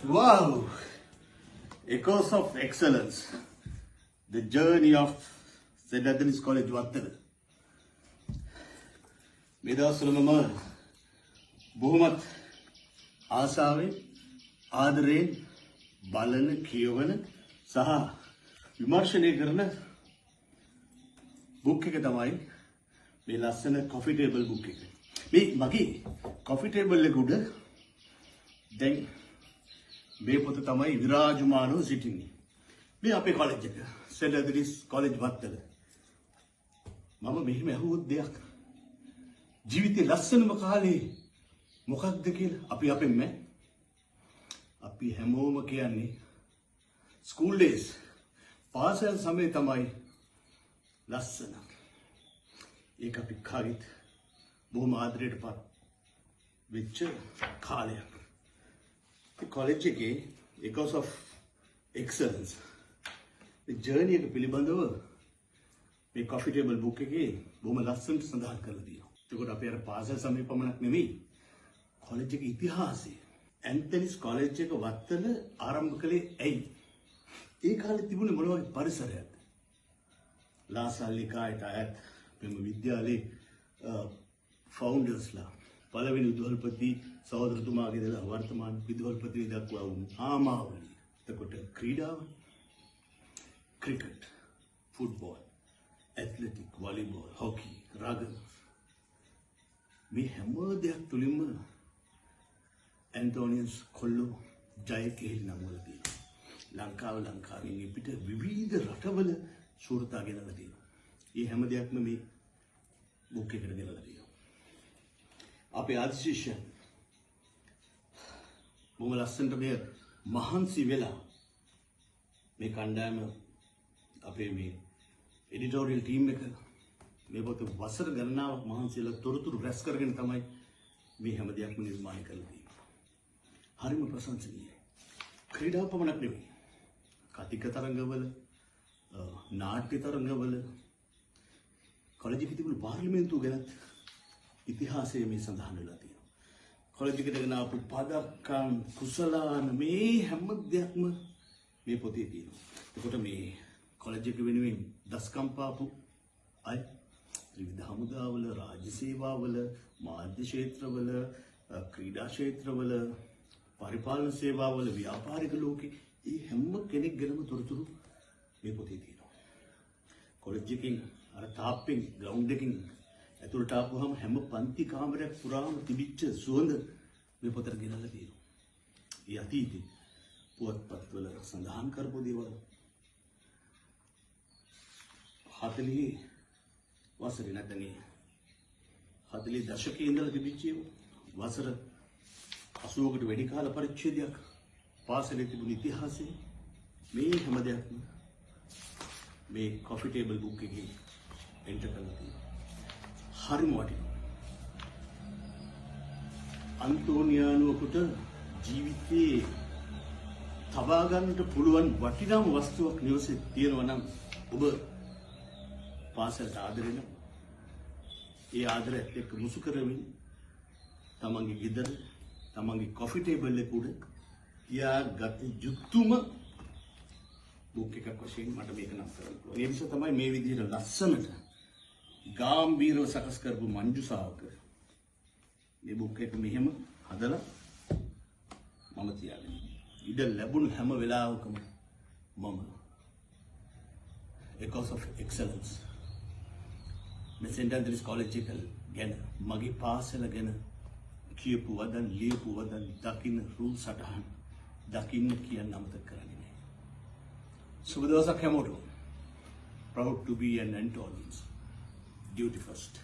Wow! Echoes of Excellence. The journey of St. Anthony's College Wattala. මේ දවස්වල මම බොහොමත් ආසාවෙන් ආදරයෙන් බලන කියවන සහ විමර්ශනය කරන බුක් එක තමයි මේ ලස්සන coffee table book එක. මේ මගේ coffee table එක උඩ දැන් මේ පොත තමයි විරාජමානව සිටින්නේ. මේ අපේ කොලෙජ් එක St. Anthony's College Wattala. මම මෙහෙම අහුවොත් දෙයක් ජීවිතේ ලස්සනම කාලේ මොකක්ද කියලා අපි හැමෝම කියන්නේ ස්කූල් ඩේස් පාසල් සමය තමයි ලස්සන. ඒක අපි කාරිත් බොහොම ආදරයටපත් වෙච්ච කාලයක්. කොලෙජ් එකේ Echoes of Excellence the journey එක පිළිබඳව මේ coffee table book එකේ බොහොම ලස්සනට සඳහන් කරලා තියෙනවා. ඒකට අපි අර පාසල් සමය පමණක් නෙමෙයි කොලෙජ් එකේ ඉතිහාසය ඇන්තනිස් කොලෙජ් එක වත්තල ආරම්භ කළේ ඇයි? ඒ කාලේ තිබුණේ මොන වගේ පරිසරයක්ද? ලාසල්ලිකායට අයත් මෙම විද්‍යාලයේ ෆවුන්ඩර්ස්ලා පළවෙනි විදුහල්පති සහෝදරතුමාගේ දලා වර්තමාන විදුහල්පති දක්වා වුණු ආමාවලිය. එතකොට ක්‍රීඩාව ක්‍රිකට්, ෆුට්බෝල්, ඇත්ලටික්, වොලිබෝල්, හොකි, රගබි මේ හැම දෙයක් තුලින්ම ඇන්ටෝනියස් කොල්ලෝ ජය කෙහෙල් නම් වල තියෙනවා. ලංකාවෙන් පිට විවිධ රටවල ශූරතා ගෙනලා තියෙනවා. මේ හැම දෙයක්ම මේ බුක් එකට ගෙනලා තියෙනවා. අපේ ආදිශිෂ්‍යයන් බොහොම ලස්සනට මේ මහන්සි වෙලා මේ කණ්ඩායම අපේ මේ එඩිටෝරියල් ටීම් එක මේ පොත වසර ගණනාවක් මහන්සියලා තොරතුරු රැස් කරගෙන තමයි මේ හැම දෙයක්ම නිර්මාණය කරලා තියෙන්නේ. හරිම ප්‍රශංසනීයයි. ක්‍රීඩාව පමණක් නෙවෙයි. කතික තරඟවල, නාට්‍ය තරඟවල, කොලෙජ් එකේ තිබුණු පාර්ලිමේන්තුව ගැන ඉතිහාසයේ මේ සඳහන් වෙලා තියෙනවා. කොලෙජ් එකට ගෙන ආපු පදක්කම්, කුසලාන මේ හැම දෙයක්ම මේ පොතේ තියෙනවා. ඒකට මේ කොලෙජ් එක වෙනුවෙන් දස්කම් පාපු අය විවිධ හමුදාවල, රාජ්‍ය සේවාවල, මාධ්‍ය ක්ෂේත්‍රවල, ක්‍රීඩා ක්ෂේත්‍රවල, පරිපාලන සේවාවල, ව්‍යාපාරික ලෝකේ මේ හැම කෙනෙක් ගැනම තොරතුරු මේ පොතේ තියෙනවා. කොලෙජ් එකකින් අර තාප්පෙන් ග්‍රවුන්ඩ් එකකින් ඇතුළට ආපුවම හැම පන්ති කාමරයක් පුරාම තිබිච්ච සුවඳ මේ පොතට ගෙනල්ලා තියෙනවා. ඒ අතීතේ පුවත්පත්වල සඳහන් කරපු දේවල් 40 වසරේ නැත්නම් 40 දශකයේ ඉඳලා තිබිච්ච වසර 80කට වැඩි කාල පරිච්ඡේදයක් පාසලේ තිබුණු ඉතිහාසය මේ හැම දෙයක්ම මේ coffee table book එකේ එන්ටර් කරලා තියෙනවා. හරිම වටිනවා. අන්තෝනියානුවකට ජීවිතේ තබා ගන්නට පුළුවන් වටිනාම වස්තුවක් නිවසේ තියෙනවා නම් ඔබ පාසලට ආදරෙන ඒ ආදරයත් එක්ක මුසු කරමින් තමන්ගේ ගෙදර තමන්ගේ coffee table එක උඩ තියාගත යුතුම බුක් එකක් වශයෙන් මට මේක නම් කරන්න පුළුවන්. ඒ නිසා තමයි මේ විදිහට ලස්සනට ගාම්භීරව සකස් කරපු මංජුසාවක මේ බුක් එක මෙහෙම හදලා මම තියාගෙන ඉඩ ලැබුණු හැම වෙලාවකම මම Echoes of Excellence මේ St. Anthony's College එක ගැන මගේ පාසල ගැන කියපු වදන් ලියපු වදන් දකින්න රූල් සටහන් දකින්න කියන්න අමතක කරන්නේ නැහැ. සුබ දවසක් හැමෝටම. Proud to be an Antonians. Duty first.